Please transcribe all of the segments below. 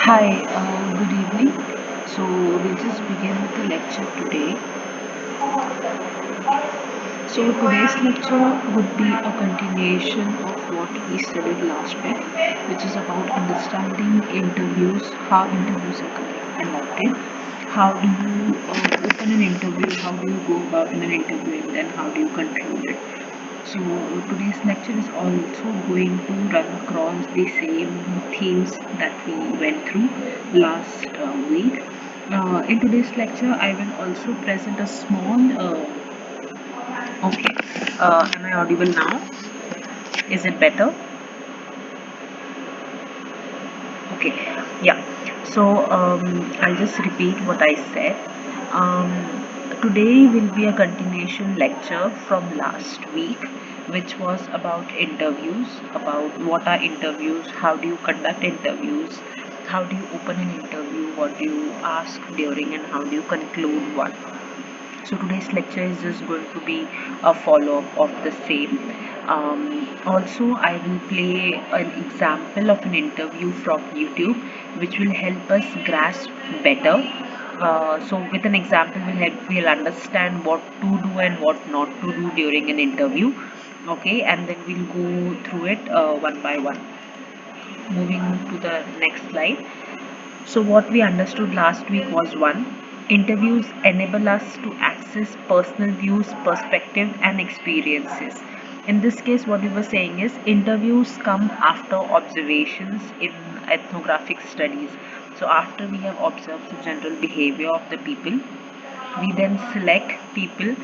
Hi, good evening. So we'll just begin with the lecture today. So today's lecture would be a continuation of what we studied last week, which is about understanding interviews, how interviews are conducted, how do you open an interview, how do you go about in an interview, and then how do you conclude it. So today's lecture is also going to run across the same themes that we went through last week. In today's lecture, I will also present a small. Okay, am I audible now? Is it better? Okay, yeah. So I'll just repeat what I said. Um, Today will be a continuation lecture from last week, which was about interviews, about what are interviews, how do you conduct interviews, how do you open an interview, what do you ask during, and how do you conclude one. So today's lecture is just going to be a follow-up of the same. Also, I will play an example of an interview from YouTube, which will help us grasp better. So with an example, we'll understand what to do and what not to do during an interview. Okay, and then we'll go through it one by one. Moving to the next slide. So, what we understood last week was one, interviews enable us to access personal views, perspective, and experiences. In this case, what we were saying is interviews come after observations in ethnographic studies. So, after we have observed the general behavior of the people, we then select people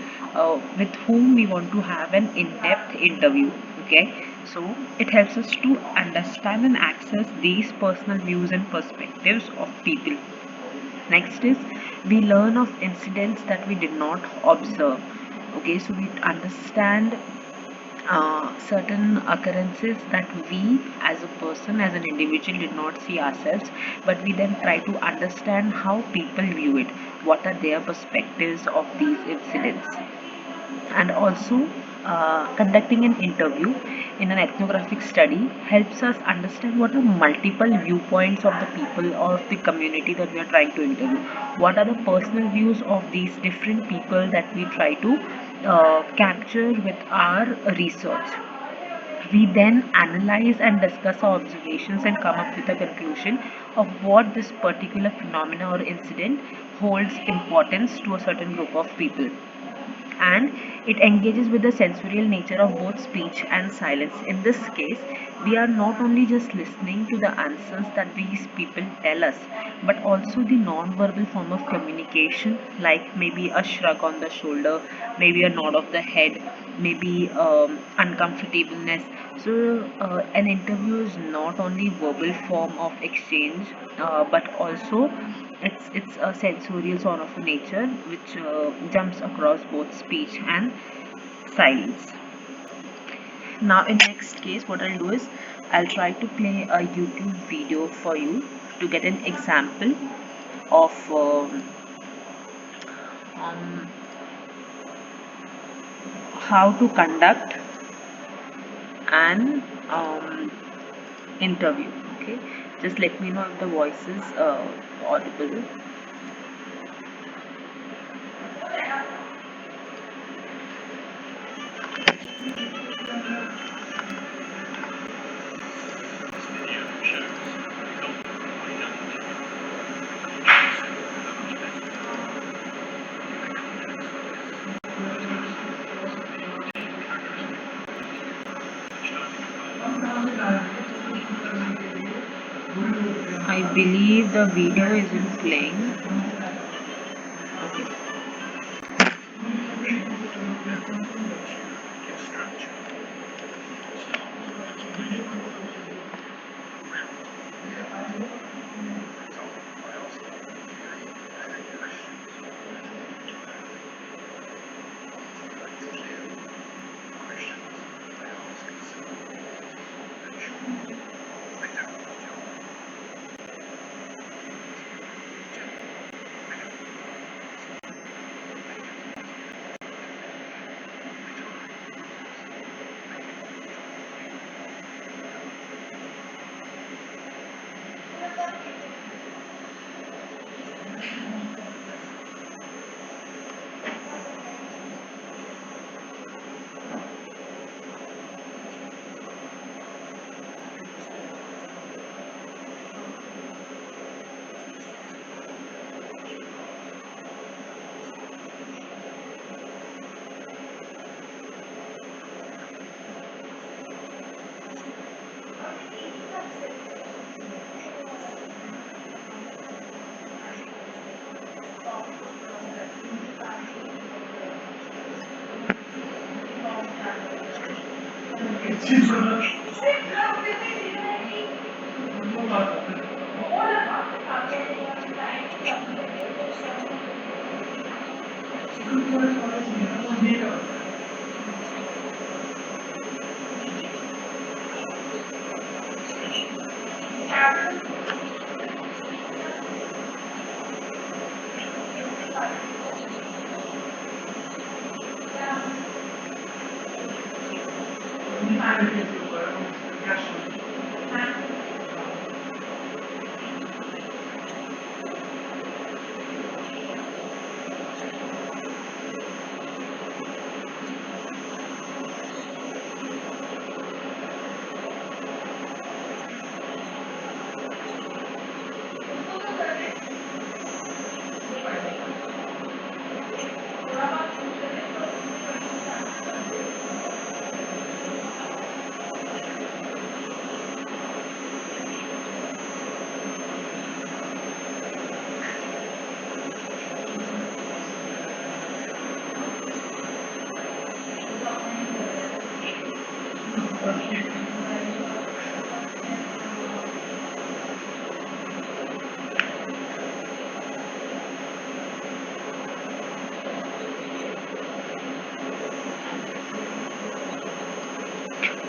with whom we want to have an in-depth interview. Okay, so it helps us to understand and access these personal views and perspectives of people. Next is we learn of incidents that we did not observe. Okay, so we understand certain occurrences that we as a person, as an individual, did not see ourselves, but we then try to understand how people view it, what are their perspectives of these incidents. And also, conducting an interview in an ethnographic study helps us understand what are multiple viewpoints of the people or of the community that we are trying to interview. What are the personal views of these different people that we try to capture with our research. We then analyze and discuss our observations and come up with a conclusion of what this particular phenomena or incident holds importance to a certain group of people. And it engages with the sensorial nature of both speech and silence. In this case, we are not only just listening to the answers that these people tell us, but also the non-verbal form of communication, like maybe a shrug on the shoulder, maybe a nod of the head, maybe uncomfortableness. So an interview is not only verbal form of exchange, but also it's a sensorial sort of nature which jumps across both speech and silence. Now in next case, what I'll do is I'll try to play a YouTube video for you to get an example of um, how to conduct an interview. Okay, just let me know if the voice is audible. I believe the video isn't playing. Okay.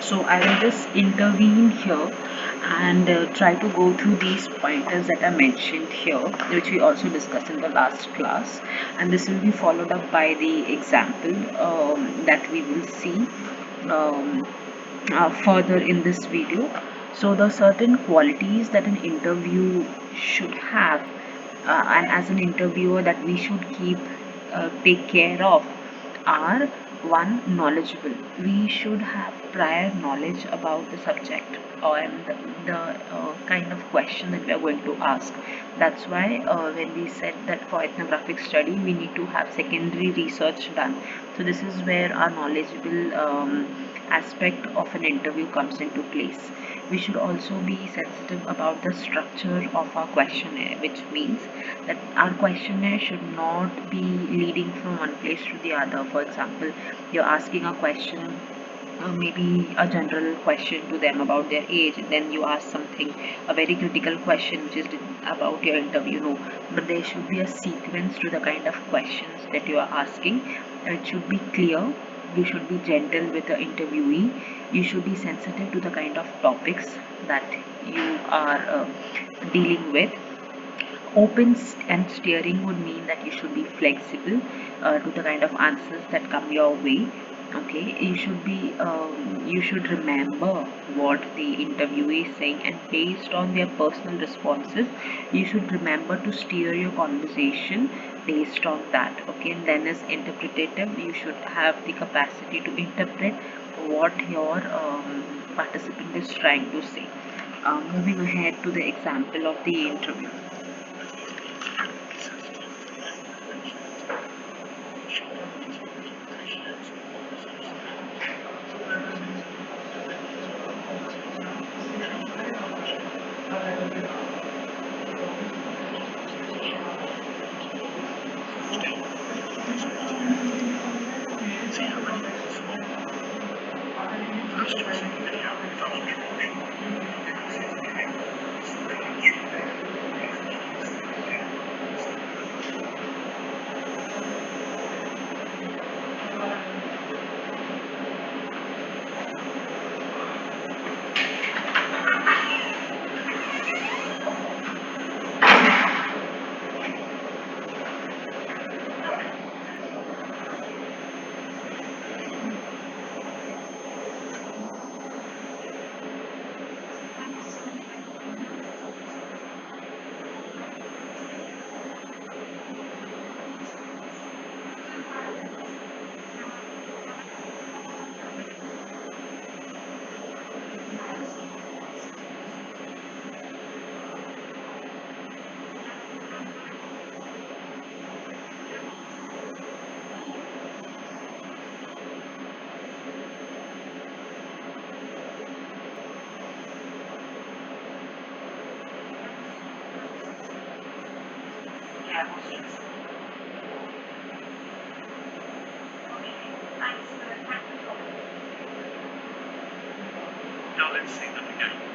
So I will just intervene here and try to go through these pointers that are mentioned here, which we also discussed in the last class, and this will be followed up by the example that we will see um, further in this video. So the certain qualities that an interview should have, and as an interviewer that we should keep take care of, are: one, knowledgeable. We should have prior knowledge about the subject or and the kind of question that we are going to ask. That's why when we said that for ethnographic study we need to have secondary research done. So this is where our knowledgeable aspect of an interview comes into place. We should also be sensitive about the structure of our questionnaire, which means that our questionnaire should not be leading from one place to the other. For example, you're asking a question, maybe a general question to them about their age, and then you ask something, a very critical question which is about your interview. No, but there should be a sequence to the kind of questions that you are asking. It should be clear. You should be gentle with the interviewee. You should be sensitive to the kind of topics that you are dealing with. Open and steering would mean that you should be flexible to the kind of answers that come your way. Okay, you should remember what the interviewee is saying, and based on their personal responses you should remember to steer your conversation based on that. Okay, and then is interpretative. You should have the capacity to interpret what your participant is trying to say. Moving ahead to the example of the interview. Now let's see them again.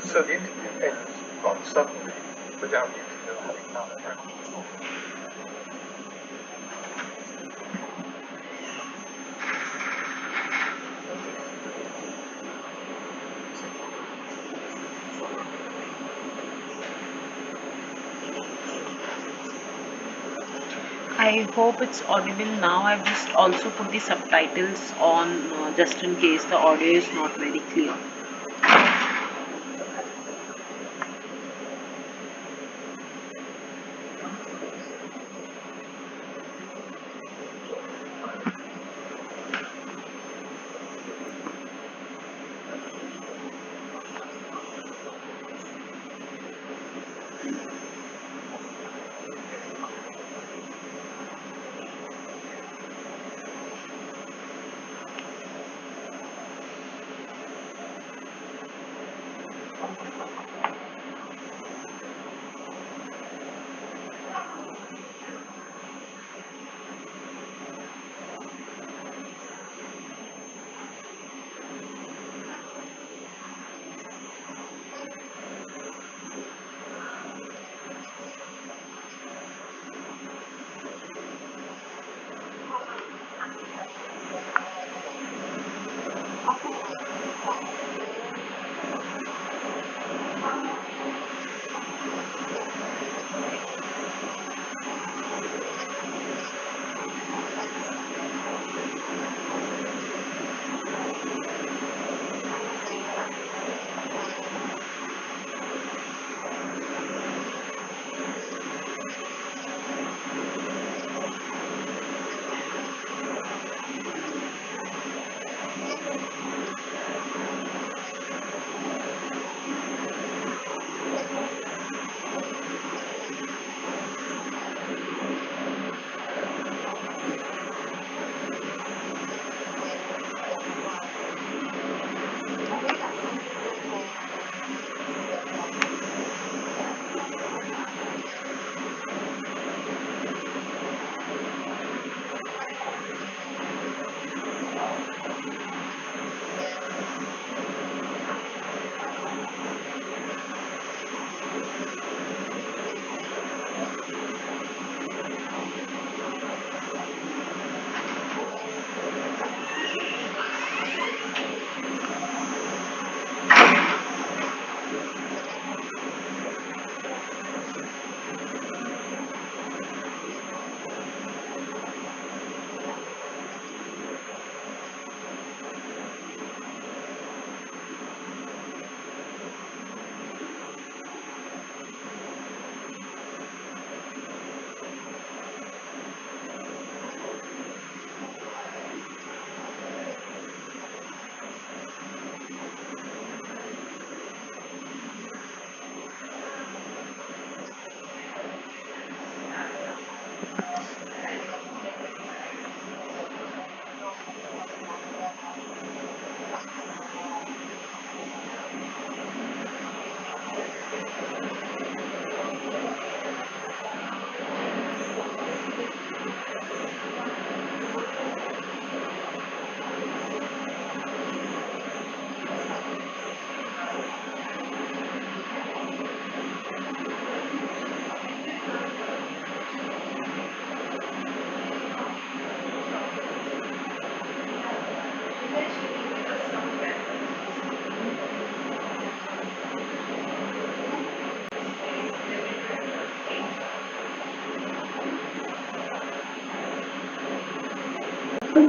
So the interview ends rather suddenly, without you still having done a practical talk. I hope it's audible now. I've just also put the subtitles on just in case the audio is not very clear.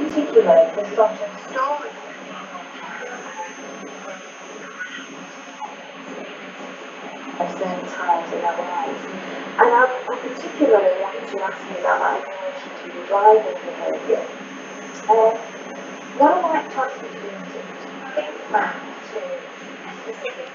particular, the subject story at certain times in our lives. And I particularly wanted to ask you about that in relation to the driving behaviour. Uh, what I like to ask you to do is to think back to a specific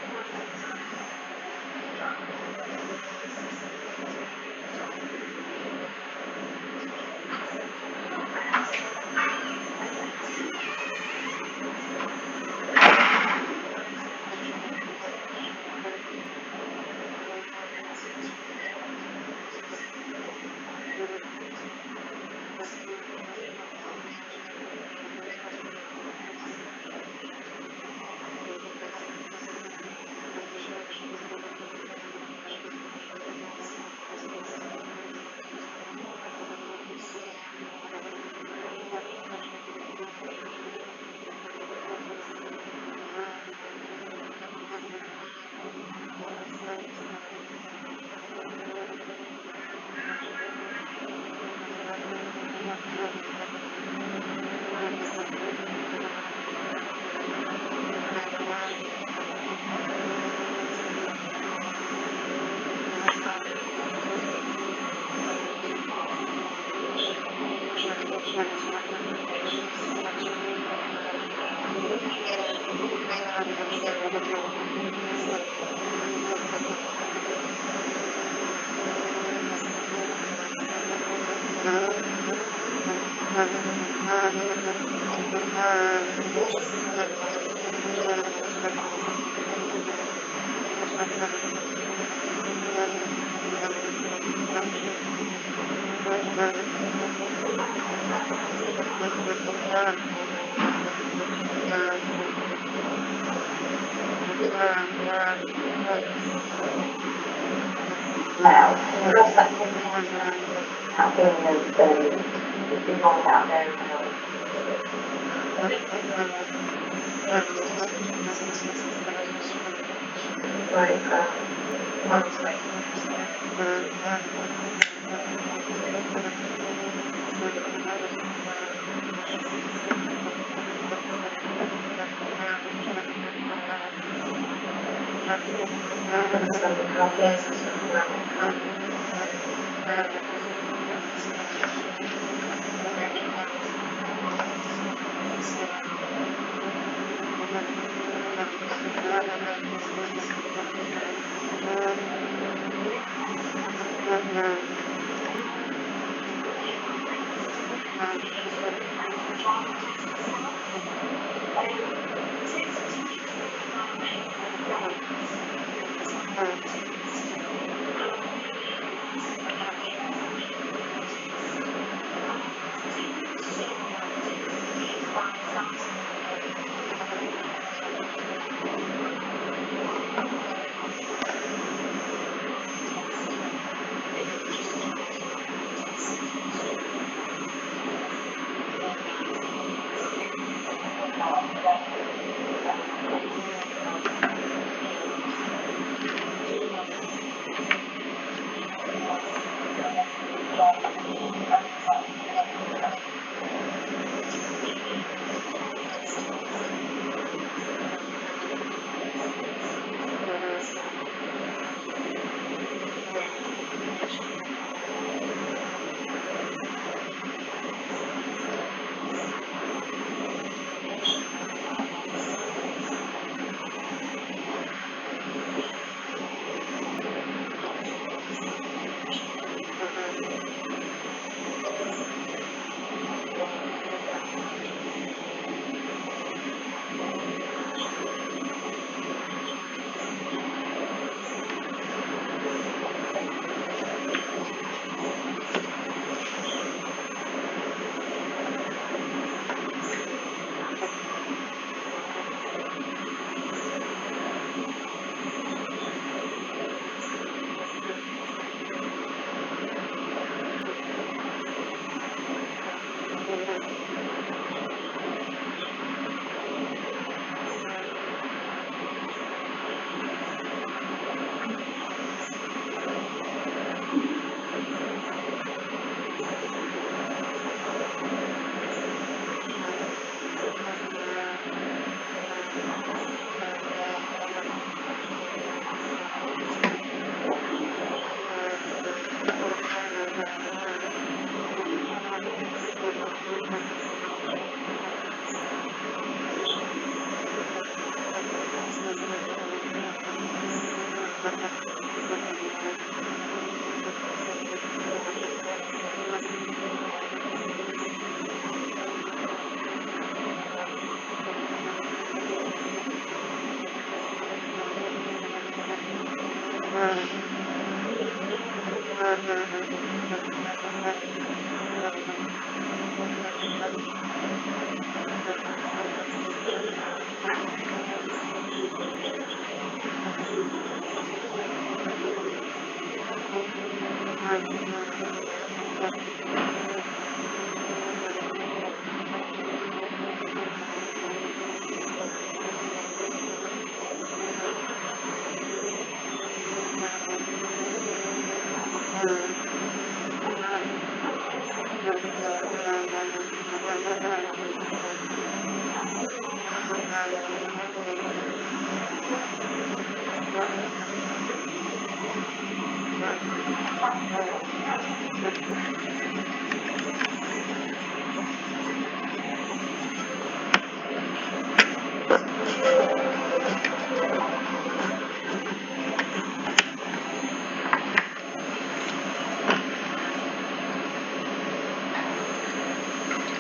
now. Perhaps that can have been the one out there right, monitoring. Understanding how things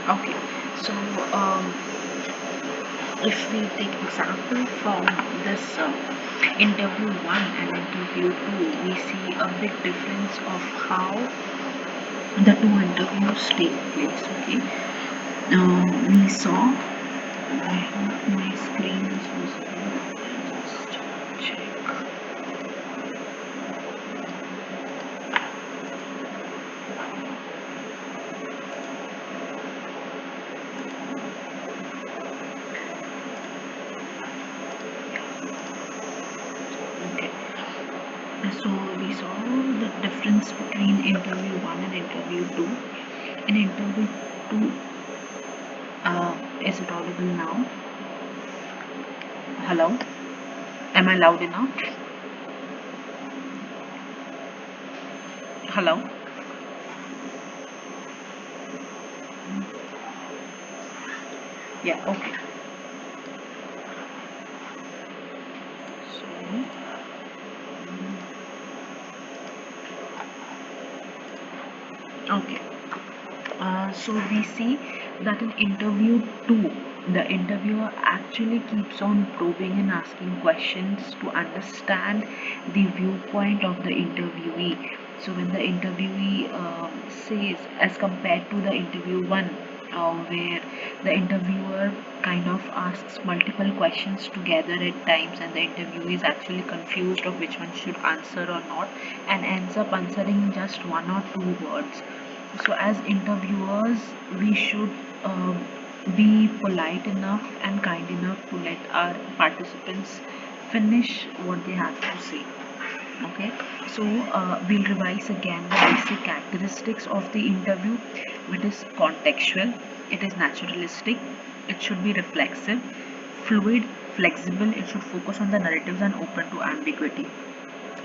Okay, so um, if we take example from this interview 1 and interview 2, we see a big difference of how the two interviews take place. Okay, we saw, I hope my screen is visible. Just check. Okay, so we saw the difference between interview 1 and interview 2. In interview 2, is it audible now? Hello? Am I loud enough? Hello? Yeah, okay. So, okay. So we see that in interview 2, the interviewer actually keeps on probing and asking questions to understand the viewpoint of the interviewee. So when the interviewee says, as compared to the interview 1, where the interviewer kind of asks multiple questions together at times, and the interviewee is actually confused of which one should answer or not, and ends up answering just one or two words. So as interviewers, we should be polite enough and kind enough to let our participants finish what they have to say. Okay, so we'll revise again the basic characteristics of the interview. It is contextual, it is naturalistic, it should be reflexive, fluid, flexible, it should focus on the narratives and open to ambiguity.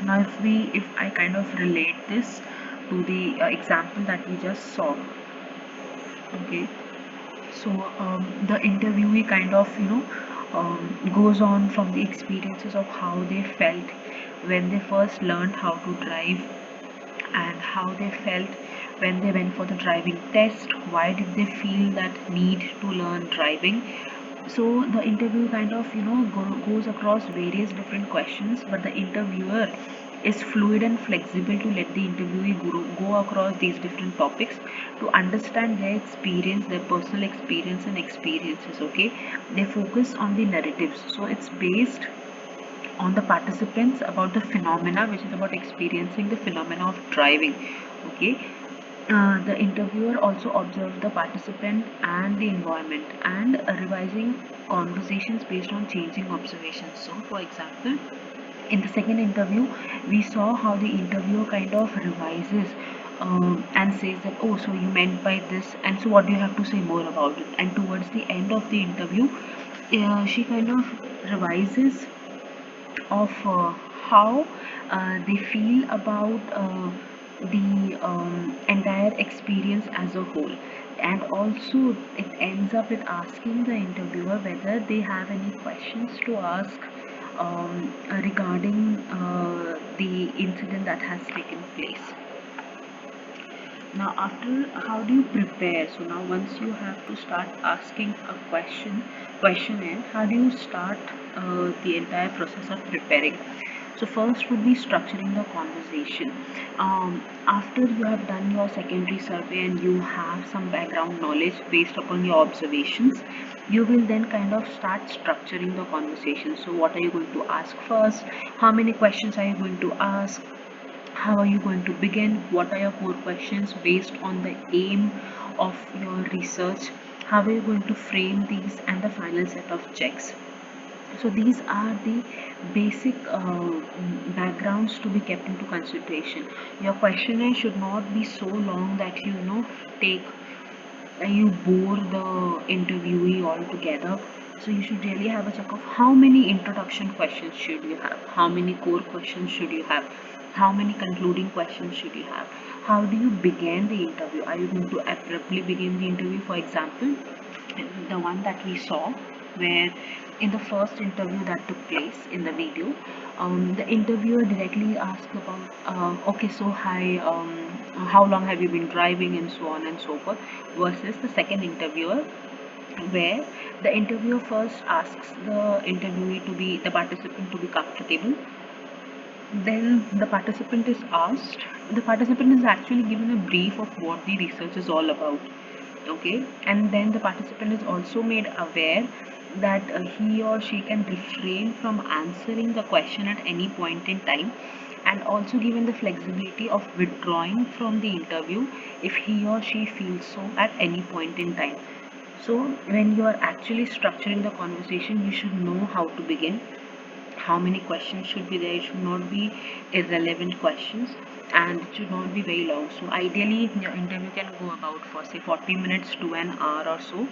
Now if I kind of relate this to the example that we just saw. Okay, so the interviewee kind of goes on from the experiences of how they felt when they first learned how to drive, and how they felt when they went for the driving test. Why did they feel that need to learn driving? So the interview kind of goes across various different questions, but the interviewer is fluid and flexible to let the interviewee go across these different topics to understand their experience, their personal experience and experiences. Okay, they focus on the narratives, so it's based on the participants about the phenomena, which is about experiencing the phenomena of driving. Okay, the interviewer also observes the participant and the environment, and revising conversations based on changing observations. So for example, in the second interview, we saw how the interviewer kind of revises and says that, oh, so you meant by this, and so what do you have to say more about it? And towards the end of the interview, she kind of revises of how they feel about the entire experience as a whole. And also it ends up with asking the interviewer whether they have any questions to ask regarding the incident that has taken place. Now, after, how do you prepare? So now once you have to start asking a question in, how do you start the entire process of preparing? So first would be structuring the conversation. After you have done your secondary survey and you have some background knowledge based upon your observations, you will then kind of start structuring the conversation. So what are you going to ask first? How many questions are you going to ask? How are you going to begin? What are your core questions based on the aim of your research? How are you going to frame these, and the final set of checks? So these are the basic backgrounds to be kept into consideration. Your questionnaire should not be so long that take you bore the interviewee altogether. So you should really have a check of how many introduction questions should you have, how many core questions should you have, how many concluding questions should you have, how do you begin the interview? Are you going to abruptly begin the interview? For example, the one that we saw, where in the first interview that took place in the video, the interviewer directly asked about, okay, so hi, how long have you been driving, and so on and so forth, versus the second interviewer, where the interviewer first asks the participant to be comfortable. Then the participant is actually given a brief of what the research is all about. Okay, and then the participant is also made aware that he or she can refrain from answering the question at any point in time, and also given the flexibility of withdrawing from the interview if he or she feels so at any point in time. So when you are actually structuring the conversation, you should know how to begin, how many questions should be there. It should not be irrelevant questions, and it should not be very long. So ideally your interview can go about for say 40 minutes to an hour or so,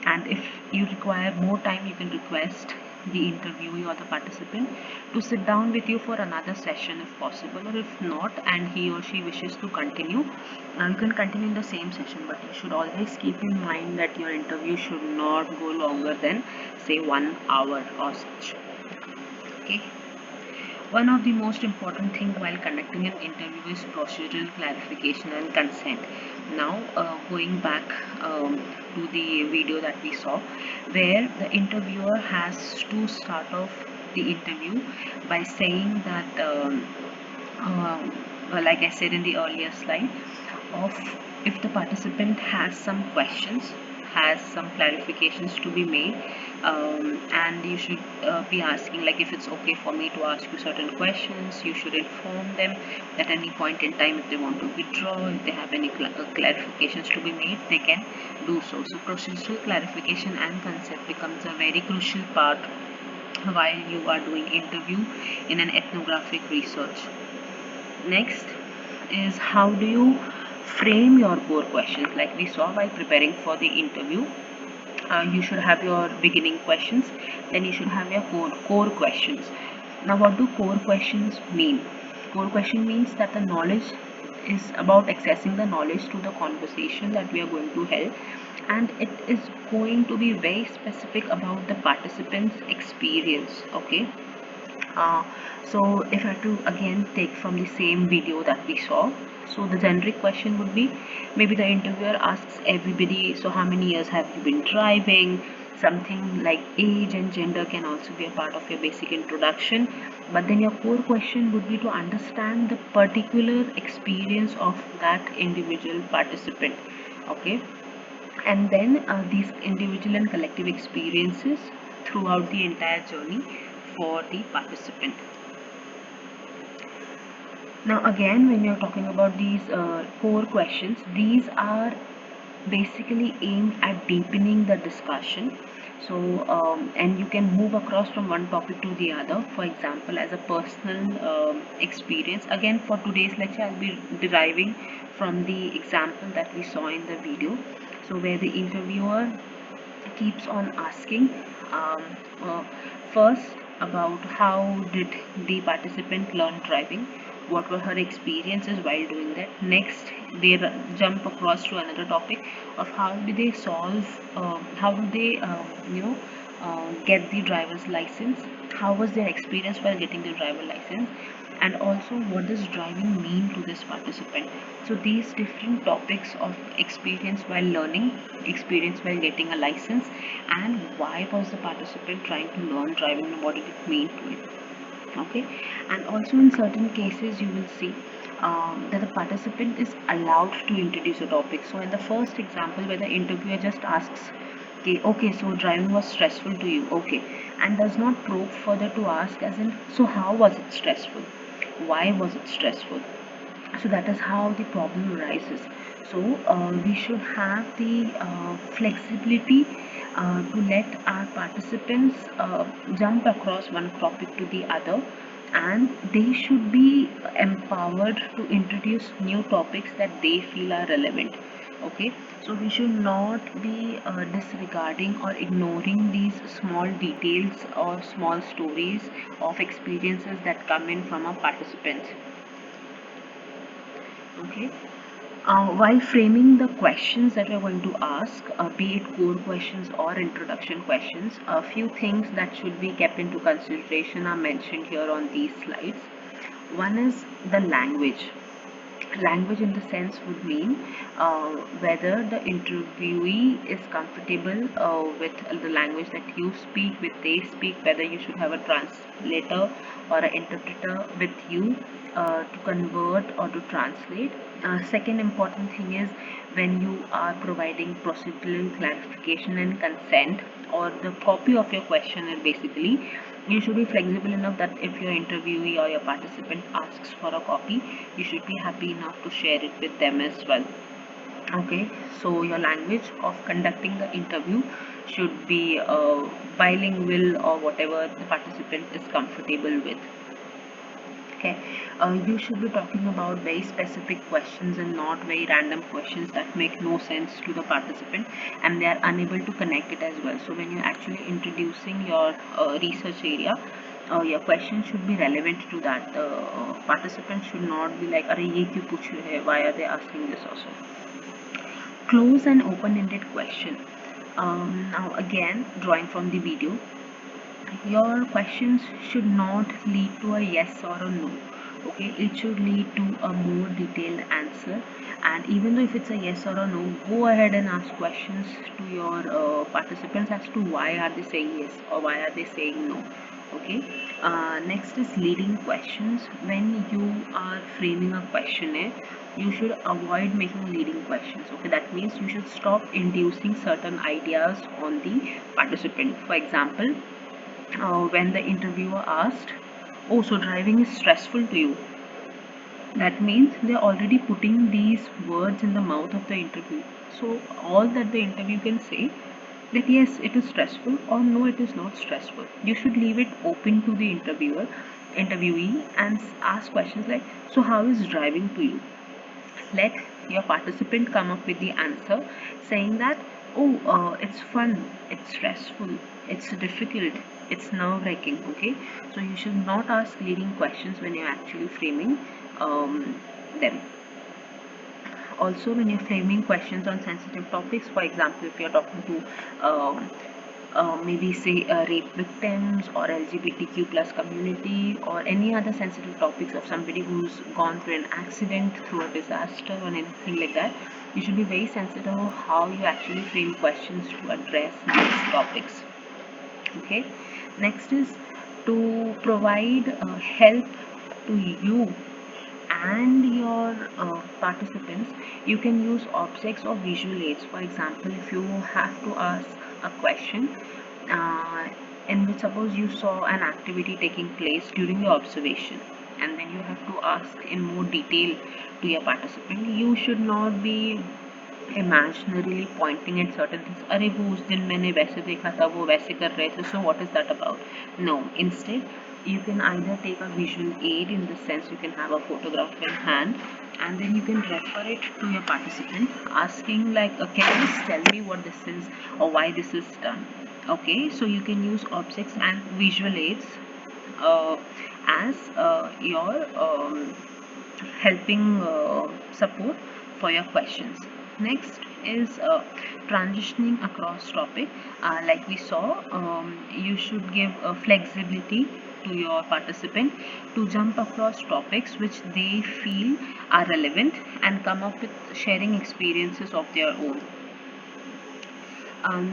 and if you require more time, you can request the interviewee or the participant to sit down with you for another session if possible, or if not and he or she wishes to continue, you can continue in the same session. But you should always keep in mind that your interview should not go longer than say 1 hour or such. Okay. One of the most important thing while conducting an interview is procedural clarification and consent. Now, going back to the video that we saw, where the interviewer has to start off the interview by saying that, like I said in the earlier slide, of if the participant has some questions, has some clarifications to be made, and you should be asking, like, if it's okay for me to ask you certain questions, you should inform them at any point in time. If they want to withdraw, if they have any clarifications to be made, they can do so. So procedural clarification and consent becomes a very crucial part while you are doing interview in an ethnographic research. Next is, how do you frame your core questions? Like we saw, while preparing for the interview, you should have your beginning questions, then you should have your core questions. Now what do core questions mean? Core question means that the knowledge is about accessing the knowledge to the conversation that we are going to have, and it is going to be very specific about the participants experience. Okay. uh, so if I have to again take from the same video that we saw, so the generic question would be, maybe the interviewer asks everybody, so how many years have you been driving? Something like age and gender can also be a part of your basic introduction. But then your core question would be to understand the particular experience of that individual participant. Okay. And then these individual and collective experiences throughout the entire journey for the participant. Now again, when you're talking about these core questions, these are basically aimed at deepening the discussion. So and you can move across from one topic to the other. For example, as a personal experience, again for today's lecture I'll be deriving from the example that we saw in the video. So where the interviewer keeps on asking, um, uh, first, about how did the participant learn driving, what were her experiences while doing that. Next, they jump across to another topic of how do they how do they get the driver's license, how was their experience while getting the driver license, and also what does driving mean to this participant. So these different topics of experience while learning, experience while getting a license, and why was the participant trying to learn driving, and what did it mean to it. Okay, and also in certain cases you will see that the participant is allowed to introduce a topic. So in the first example where the interviewer just asks, okay, so driving was stressful to you, okay, and does not probe further to ask as in, so how was it stressful, why was it stressful? So that is how the problem arises. So we should have the flexibility to let our participants jump across one topic to the other, and they should be empowered to introduce new topics that they feel are relevant. Okay, so we should not be disregarding or ignoring these small details or small stories of experiences that come in from our participants. Okay, while framing the questions that we're going to ask, be it core questions or introduction questions, a few things that should be kept into consideration are mentioned here on these slides. One is the language. Language in the sense would mean whether the interviewee is comfortable with the language that you speak, with they speak, whether you should have a translator or an interpreter with you to convert or to translate. Second important thing is when you are providing procedural clarification and consent, or the copy of your questionnaire basically, you should be flexible enough that if your interviewee or your participant asks for a copy, you should be happy enough to share it with them as well. Okay, so your language of conducting the interview should be bilingual or whatever the participant is comfortable with. Okay, you should be talking about very specific questions and not very random questions that make no sense to the participant and they are unable to connect it as well. So when you're actually introducing your research area, your question should be relevant to that. The participant should not be like, "अरे ये क्यों पूछ रहे हैं? Why are they asking this also?" Close and open-ended question. Now again, drawing from the video, your questions should not lead to a yes or a no. Okay, it should lead to a more detailed answer. And even though if it's a yes or a no, go ahead and ask questions to your participants as to why are they saying yes or why are they saying no. Okay, next is leading questions. When you are framing a questionnaire, you should avoid making leading questions. Okay, that means you should stop inducing certain ideas on the participant. For example, when the interviewer asked, "Oh, so driving is stressful to you?" That means they're already putting these words in the mouth of the interview. So, all that the interview can say that yes, it is stressful or no, it is not stressful. You should leave it open to the interviewee, and ask questions like, "So, how is driving to you?" Let your participant come up with the answer saying that, oh, it's fun, it's stressful, it's difficult, it's nerve-wracking. Okay, so you should not ask leading questions when you're actually framing them. Also, when you're framing questions on sensitive topics, for example, if you're talking to maybe say rape victims or LGBTQ plus community or any other sensitive topics of somebody who's gone through an accident, through a disaster or anything like that, you should be very sensitive of how you actually frame questions to address these topics. Okay, next is to provide help to you and your participants. You can use objects or visual aids. For example, if you have to ask a question uh, in which suppose you saw an activity taking place during your observation, and then you have to ask in more detail to your participant, you should not be imaginarily pointing at certain things. अरे वो उस दिन मैंने वैसे देखा था, वो वैसे कर रहे थे, so what is that about? No, instead you can either take a visual aid, in the sense you can have a photograph in hand and then you can refer it to your participant asking like, can you just tell me what this is or why this is done? Okay, so you can use objects and visual aids uh, as your helping support for your questions. Next is transitioning across topic. Like we saw, you should give flexibility to your participant to jump across topics which they feel are relevant and come up with sharing experiences of their own.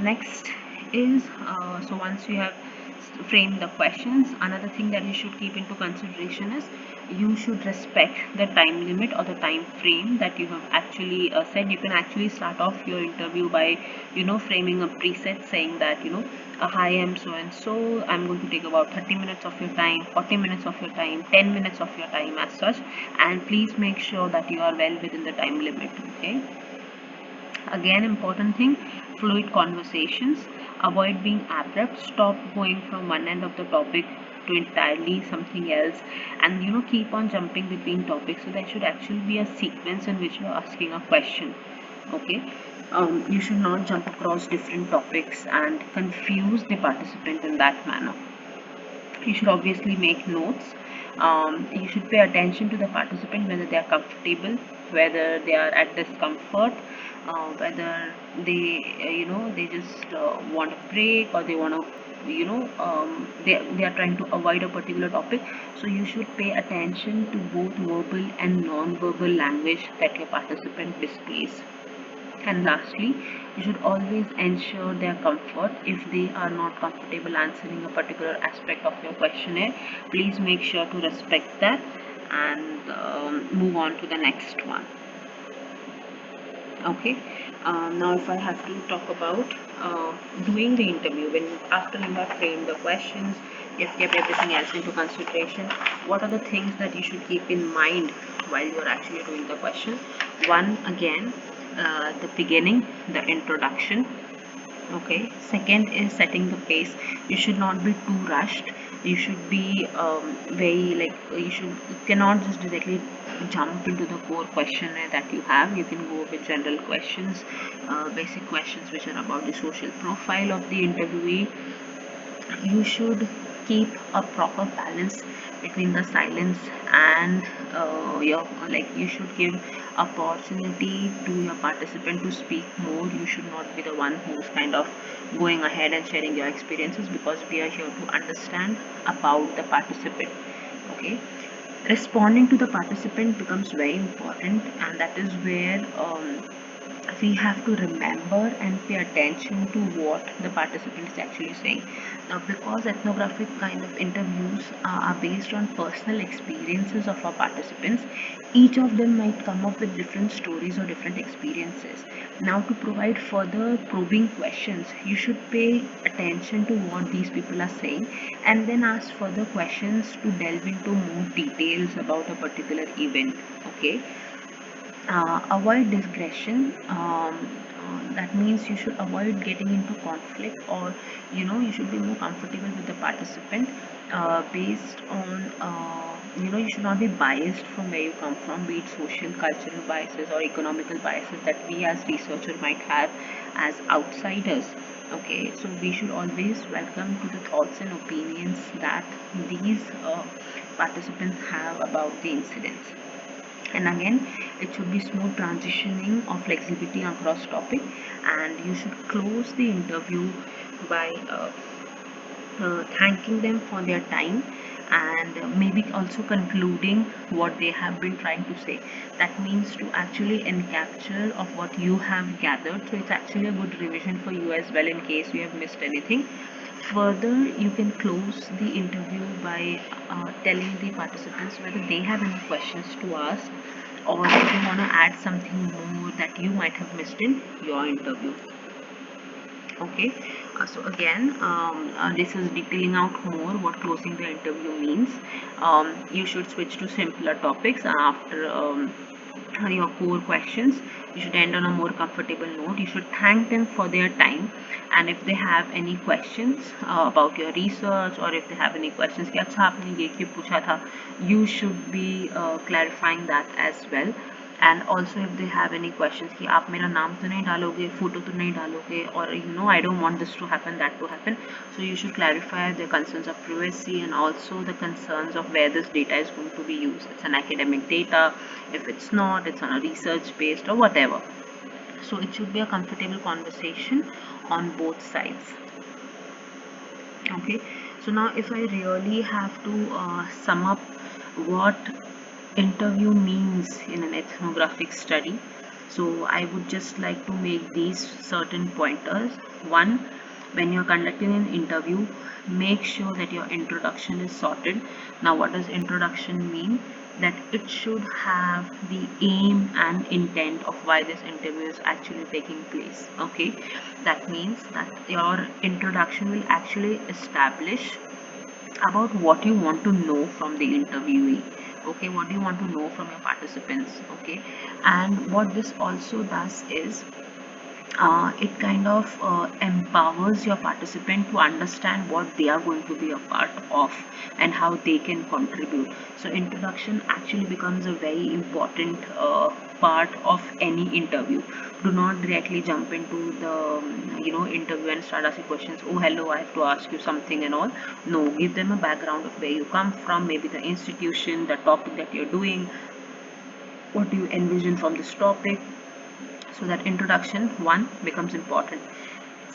Next is so once you have frame the questions. Another thing that you should keep into consideration is you should respect the time limit or the time frame that you have actually said. You can actually start off your interview by framing a preset saying that hi, I'm so and so, I'm going to take about 30 minutes of your time, 40 minutes of your time, 10 minutes of your time as such, and please make sure that you are well within the time limit. Okay, again, important thing, fluid conversations. Avoid being abrupt. Stop going from one end of the topic to entirely something else, and keep on jumping between topics. So there should actually be a sequence in which you're asking a question. Okay, you should not jump across different topics and confuse the participant in that manner. You should obviously make notes. You should pay attention to the participant, whether they are comfortable, whether they are at discomfort, whether they they just want a break, or they want to they are trying to avoid a particular topic. So you should pay attention to both verbal and non-verbal language that your participant displays. And lastly, you should always ensure their comfort. If they are not comfortable answering a particular aspect of your questionnaire, please make sure to respect that and move on to the next one. Okay, now if I have to talk about doing the interview, when after you have framed the questions, you've kept everything else into consideration, what are the things that you should keep in mind while you are actually doing the question? One, again, the beginning, the introduction. Okay, second is setting the pace. You should not be too rushed. You should be very, like, you cannot just directly jump into the core questionnaire that you have. You can go with general questions, basic questions which are about the social profile of the interviewee. You should keep a proper balance between the silence and your, like, you should give opportunity to your participant to speak more. You should not be the one who's kind of going ahead and sharing your experiences, because we are here to understand about the participant. Okay, responding to the participant becomes very important, and that is where we have to remember and pay attention to what the participant is actually saying. Now, because ethnographic kind of interviews are based on personal experiences of our participants, each of them might come up with different stories or different experiences. Now, to provide further probing questions, you should pay attention to what these people are saying and then ask further questions to delve into more details about a particular event. Okay, avoid digression. That means you should avoid getting into conflict, or you should be more comfortable with the participant based on you should not be biased from where you come from, be it social, cultural biases or economical biases that we as researchers might have as outsiders. Okay, so we should always welcome to the thoughts and opinions that these participants have about the incidents. And again, it should be smooth transitioning or flexibility across topic, and you should close the interview by thanking them for their time, and maybe also concluding what they have been trying to say. That means to actually encapture of what you have gathered, so it's actually a good revision for you as well in case you have missed anything. Further, you can close the interview by telling the participants whether they have any questions to ask, or if they want to add something more that you might have missed in your interview. Okay, so again, this is detailing out more what closing the interview means. You should switch to simpler topics, and after your core questions, you should end on a more comfortable note. You should thank them for their time, and if they have any questions about your research, or if they have any questions कि अच्छा आपने ये क्यों पूछा था, you should be clarifying that as well. And also if they have any questions कि आप मेरा नाम तो नहीं डालोगे, फोटो तो नहीं डालोगे, or I don't want this to happen, that to happen, so you should clarify the concerns of privacy and also the concerns of where this data is going to be used. It's an academic data, if it's not, it's on a research based or whatever. So it should be a comfortable conversation on both sides. Okay, so now if I really have to sum up what interview means in an ethnographic study, so I would just like to make these certain pointers. One, When you're conducting an interview, make sure that your introduction is sorted. Now, what does introduction mean? That it should have the aim and intent of why this interview is actually taking place. Okay, that means that your introduction will actually establish about what you want to know from the interviewee. Okay, what do you want to know from your participants? Okay, and what this also does is it kind of empowers your participant to understand what they are going to be a part of and how they can contribute. So introduction actually becomes a very important part of any interview. Do not directly jump into the interview and start asking questions. Oh, hello, I have to ask you something and all. No, give them a background of where you come from, maybe the institution, the topic that you're doing, what do you envision from this topic, so that introduction one becomes important.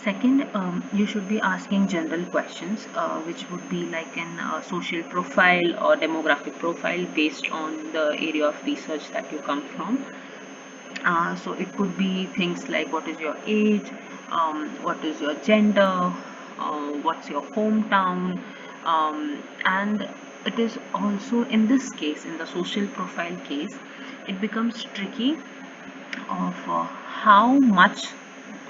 Second, you should be asking general questions, which would be like an social profile or demographic profile based on the area of research that you come from. So it could be things like what is your age, what is your gender, what's your hometown, and it is also in this case, in the social profile case, it becomes tricky of how much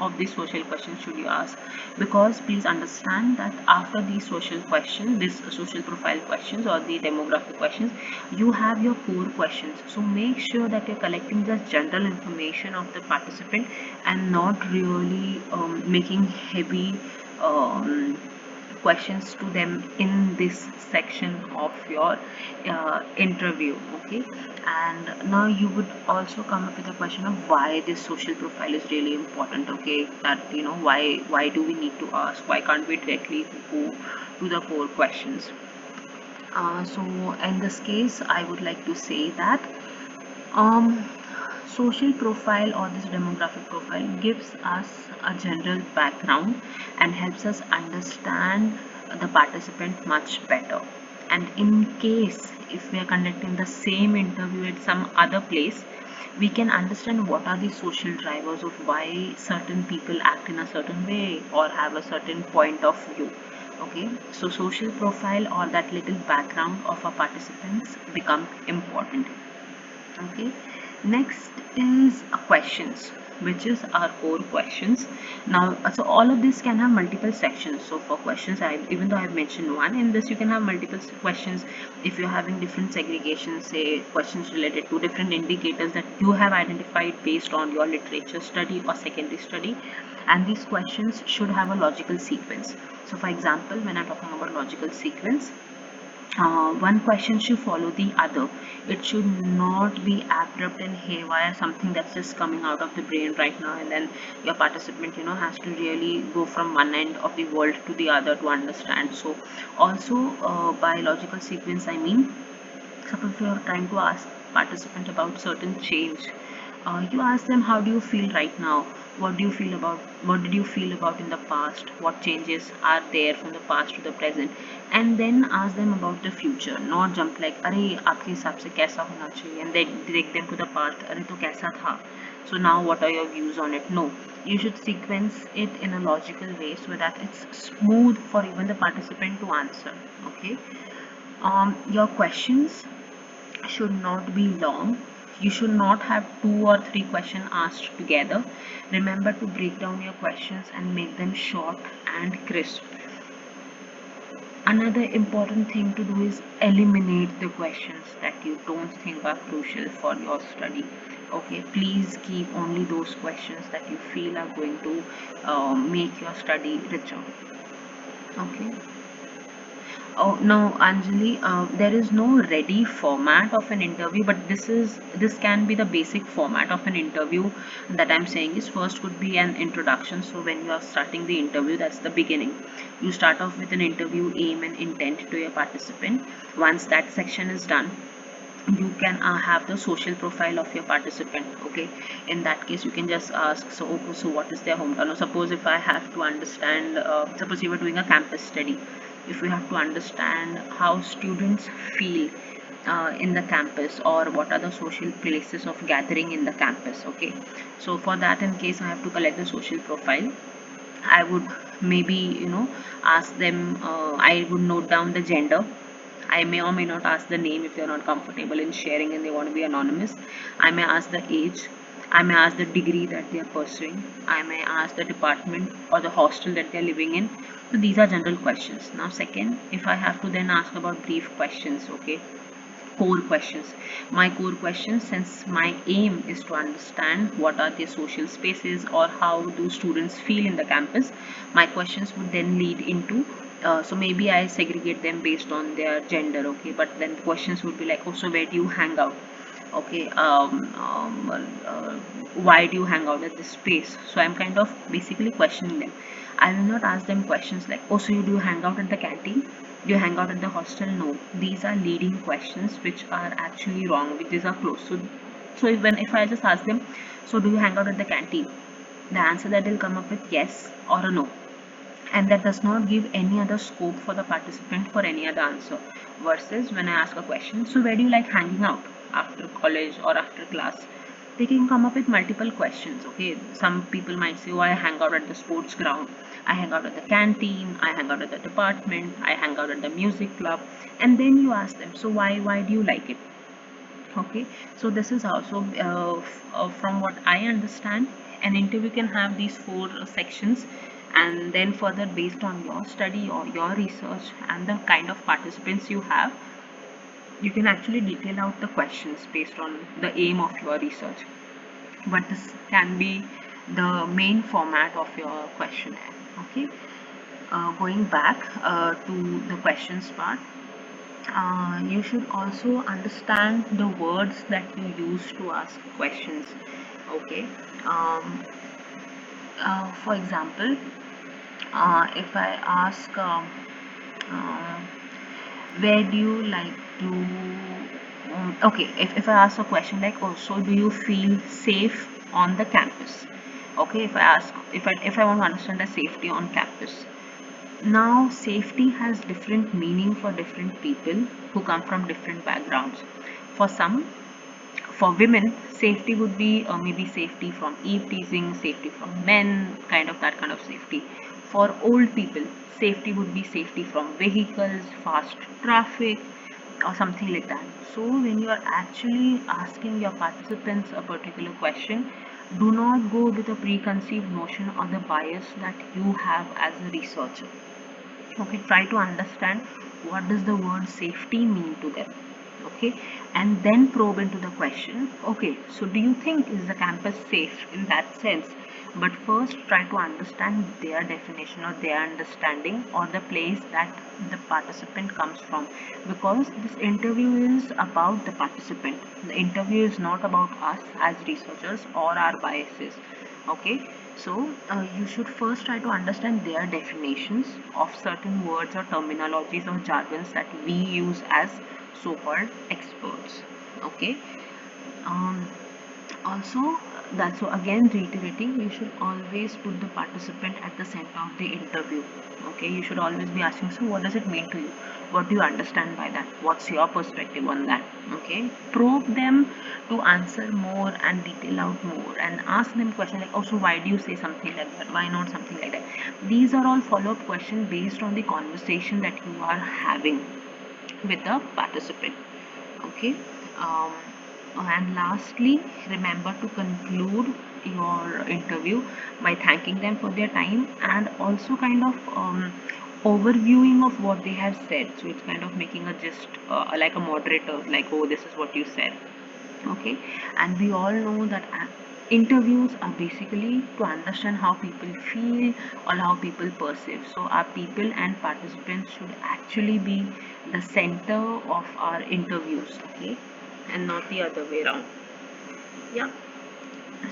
of these social questions should you ask, because please understand that after these social questions, this social profile questions or the demographic questions, you have your core questions. So make sure that you're collecting just general information of the participant and not really making heavy um, questions to them in this section of your interview. Okay, and now you would also come up with a question of why this social profile is really important. Okay, that why do we need to ask, why can't we directly go to the core questions. So in this case I would like to say that um, social profile or this demographic profile gives us a general background and helps us understand the participant much better. And in case if we are conducting the same interview at some other place, we can understand what are the social drivers of why certain people act in a certain way or have a certain point of view. Okay, so social profile or that little background of our participants become important. Okay, next is questions, which is our core questions. Now so all of this can have multiple sections. So for questions, even though I've mentioned one, in this you can have multiple questions. If you're having different segregations, say questions related to different indicators that you have identified based on your literature study or secondary study, and these questions should have a logical sequence. So for example, when I'm talking about logical sequence, one question should follow the other. It should not be abrupt and haywire, something that's just coming out of the brain right now, and then your participant, has to really go from one end of the world to the other to understand. So, also by logical sequence, I mean, suppose you are trying to ask participant about certain change. You ask them, how do you feel right now? What did you feel about in the past? What changes are there from the past to the present? And then ask them about the future. Not jump like, अरे आपके हिसाब से कैसा होना चाहिए, and then direct them to the past. अरे तो कैसा था? So now what are your views on it? No, you should sequence it in a logical way so that it's smooth for even the participant to answer. Okay. Your questions should not be long. You should not have two or three questions asked together. Remember to break down your questions and make them short and crisp. Another important thing to do is eliminate the questions that you don't think are crucial for your study. Okay, please keep only those questions that you feel are going to make your study richer. Okay. Oh no, Anjali, there is no ready format of an interview, but this can be the basic format of an interview that I'm saying is first would be an introduction. So when you are starting the interview, that's the beginning. You start off with an interview aim and intent to your participant. Once that section is done, you can have the social profile of your participant. Okay, in that case you can just ask, so okay, so what is their hometown, or suppose if I have to understand, suppose you were doing a campus study, if you have to understand how students feel in the campus, or what are the social places of gathering in the campus. Okay, so for that, in case I have to collect the social profile, I would Maybe, ask them, I would note down the gender. I may or may not ask the name if they're not comfortable in sharing and they want to be anonymous. I may ask the age. I may ask the degree that they are pursuing. I may ask the department or the hostel that they're living in. So these are general questions. Now, second, if I have to then ask about brief questions, okay, core questions. My core questions, since my aim is to understand what are the social spaces or how do students feel in the campus, my questions would then lead into, so maybe I segregate them based on their gender, okay, but then questions would be like, oh, so where do you hang out? Okay, why do you hang out at this space? So I'm kind of basically questioning them. I will not ask them questions like, oh, so you do hang out at the canteen? Do you hang out at the hostel? No, these are leading questions which are actually wrong, which these are close. So if I just ask them, so do you hang out at the canteen? The answer that they'll come up with, yes or a no, and that does not give any other scope for the participant for any other answer. Versus when I ask a question, so where do you like hanging out after college or after class? They can come up with multiple questions. Okay, some people might say, oh, I hang out at the sports ground, I hang out at the canteen, I hang out at the department, I hang out at the music club. And then you ask them, so why do you like it? Okay, so this is also, from what I understand, an interview can have these four sections, and then further, based on your study or your research and the kind of participants you have, you can actually detail out the questions based on the aim of your research. But this can be the main format of your questionnaire. Okay, going back to the questions part, you should also understand the words that you use to ask questions. Okay, um, for example, if I ask, uh, where do you like to, okay, if I ask a question like, oh, so do you feel safe on the campus? Okay, if I want to understand the safety on campus. Now, safety has different meaning for different people who come from different backgrounds. For some, for women, safety would be maybe safety from eve teasing, safety from men, that kind of safety. For old people, safety would be safety from vehicles, fast traffic, or something like that. So, when you are actually asking your participants a particular question, do not go with a preconceived notion or the bias that you have as a researcher. Okay, try to understand what does the word safety mean to them. Okay, and then probe into the question. Okay, so do you think is the campus safe in that sense? But first try to understand their definition or their understanding or the place that the participant comes from, because this interview is about the participant. The interview is not about us as researchers or our biases. Okay, so you should first try to understand their definitions of certain words or terminologies or jargons that we use as so-called experts. Okay, um, also, that's so again reiterating, you should always put the participant at the center of the interview. Okay, you should always be asking, so what does it mean to you? What do you understand by that? What's your perspective on that? Okay, probe them to answer more and detail out more, and ask them questions like, oh, so why do you say something like that? Why not something like that? These are all follow-up questions based on the conversation that you are having with the participant. Okay, um, and lastly, remember to conclude your interview by thanking them for their time and also overviewing of what they have said. So it's kind of making a gist, like a moderator, like, oh, this is what you said. Okay, and we all know that interviews are basically to understand how people feel or how people perceive. So our people and participants should actually be the center of our interviews. Okay, and not the other way around. Yeah,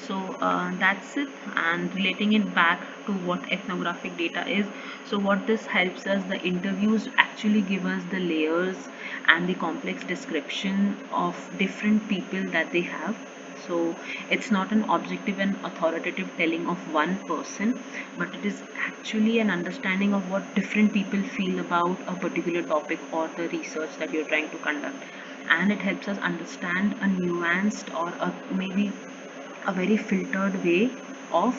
so that's it, and relating it back to what ethnographic data is. So what this helps us, the interviews actually give us the layers and the complex description of different people that they have. So it's not an objective and authoritative telling of one person, but it is actually an understanding of what different people feel about a particular topic or the research that you're trying to conduct. And it helps us understand a nuanced or a maybe a very filtered way of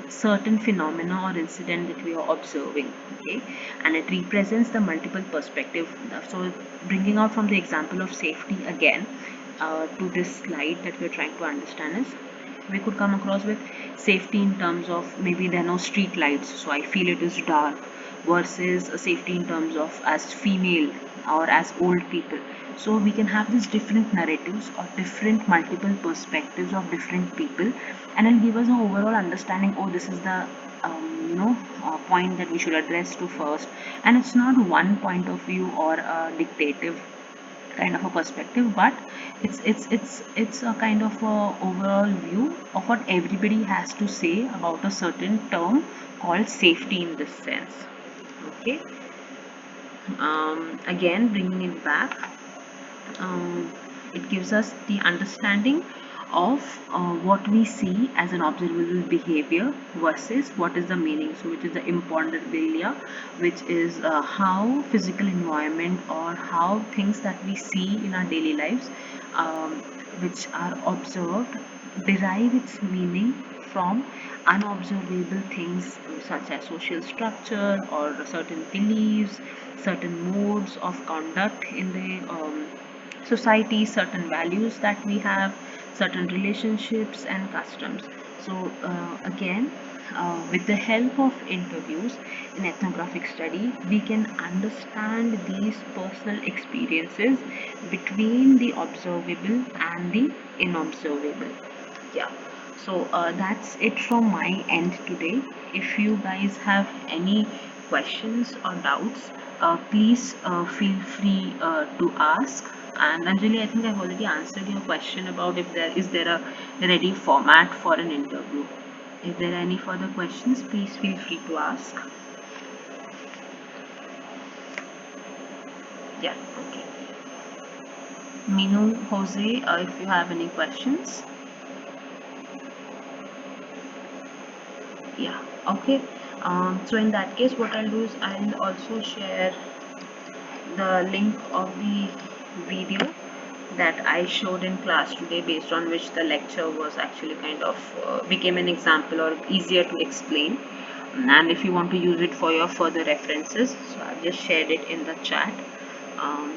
certain phenomena or incident that we are observing, okay, and it represents the multiple perspective. So bringing out from the example of safety again, to this slide that we're trying to understand is, we could come across with safety in terms of maybe there are no street lights, so I feel it is dark, versus a safety in terms of as female or as old people. So we can have these different narratives or different multiple perspectives of different people, and it'll give us an overall understanding. Oh, this is the point that we should address to first, and it's not one point of view or a dictative kind of a perspective, but it's a kind of a overall view of what everybody has to say about a certain term called safety in this sense. Okay. Again, bringing it back, um, it gives us the understanding of what we see as an observable behavior versus what is the meaning, so which is the imponderabilia, which is how physical environment or how things that we see in our daily lives, um, which are observed, derive its meaning from unobservable things such as social structure or certain beliefs, certain modes of conduct in the society, certain values that we have, certain relationships and customs. So again, with the help of interviews in ethnographic study, we can understand these personal experiences between the observable and the inobservable. Yeah. So that's it from my end today. If you guys have any questions or doubts, please feel free to ask. And Anjali, I think I've already answered your question about if there is there a ready format for an interview. If there are any further questions, please feel free to ask. Yeah, okay. Minu, Jose, if you have any questions. Yeah, okay. So in that case, what I'll do is I'll also share the link of the video that I showed in class today, based on which the lecture was actually kind of became an example or easier to explain. And if you want to use it for your further references, so I've just shared it in the chat. Um,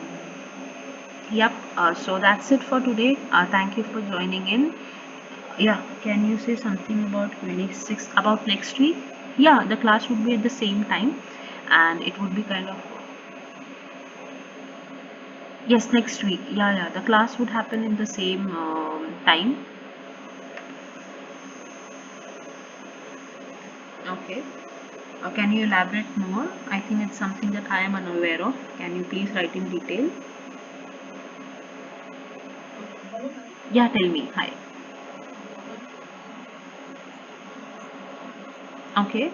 yep, so that's it for today. Thank you for joining in. Yeah, can you say something about 26th, about next week? Yeah, the class would be at the same time, and it would be kind of, yes, next week. Yeah, yeah, the class would happen in the same time. Okay. Can you elaborate more? I think it's something that I am unaware of. Can you please write in detail? Yeah, tell me. Hi. Okay.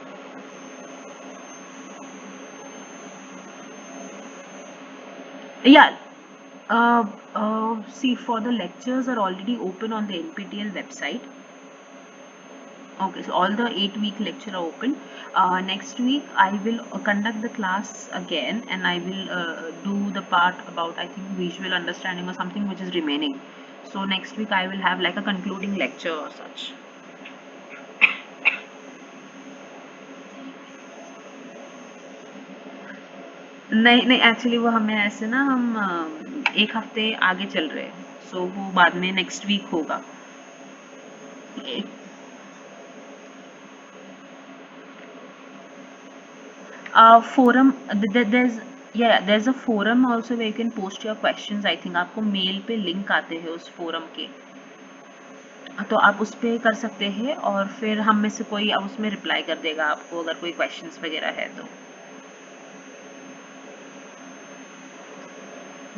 Yeah. See, for the lectures are already open on the NPTEL website. Okay, so all the 8-week lecture are open. Next week I will conduct the class again, and I will do the part about, I think, visual understanding or something which is remaining. So next week I will have like a concluding lecture or such. नहीं नहीं, actually वो हमें ऐसे ना, हम एक हफ्ते आगे चल रहे हैं, सो वो बाद में नेक्स्ट वीक होगा. Forum, there's, yeah, there's a forum also where you can post your questions. I think आपको मेल पे लिंक आते हैं उस फोरम के, तो आप उस पे कर सकते हैं, और फिर हम में से कोई उसमें रिप्लाई कर देगा आपको अगर कोई क्वेश्चंस वगैरह है तो.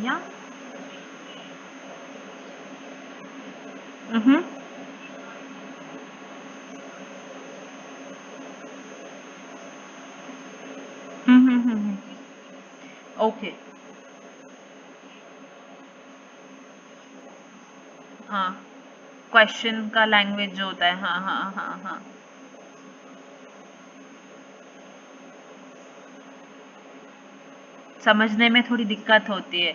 या. हम्म. हम्म. ओके. हाँ, क्वेश्चन का लैंग्वेज जो होता है, हाँ हाँ हाँ हाँ. समझने में थोड़ी दिक्कत होती है.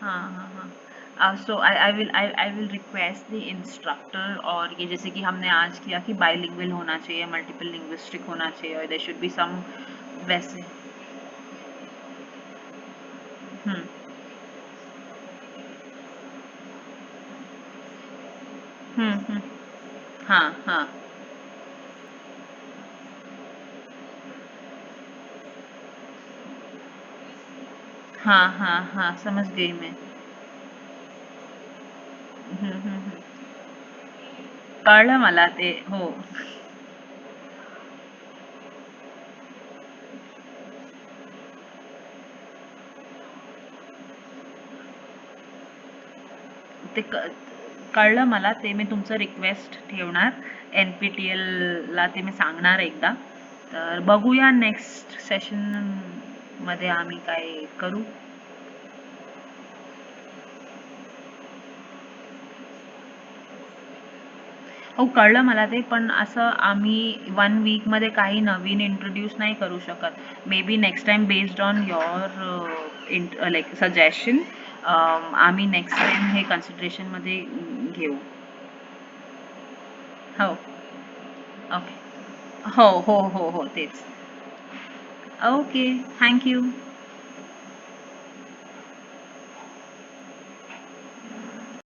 हाँ हाँ हाँ. I will request the instructor, और ये जैसे कि हमने आज किया कि बाइलिंगुअल होना चाहिए, मल्टीपल लिंग्विस्टिक होना चाहिए, और देयर शुड बी सम वैसे। हम्म हम्म। हाँ हाँ हाँ हाँ हाँ, समझ गई मैं। कळलं मला ते, हो. ते कळलं मला ते. मी तुमचं रिक्वेस्ट ठेवणार, एन पी टी एलला ते मी सांगणार एकदा. तर बघूया नेक्स्ट सेशनमध्ये आम्ही काय करू. हो, कळलं मला ते, पण असं आम्ही 1 वीकमध्ये काही नवीन इंट्रोड्यूस नाही करू शकत. May be next time based on your like suggestion, आम्ही नेक्स्ट टाइम हे कन्सिडरेशनमध्ये घेऊ. हो. ओके. हो हो हो हो, तेच. ओके. Thank you.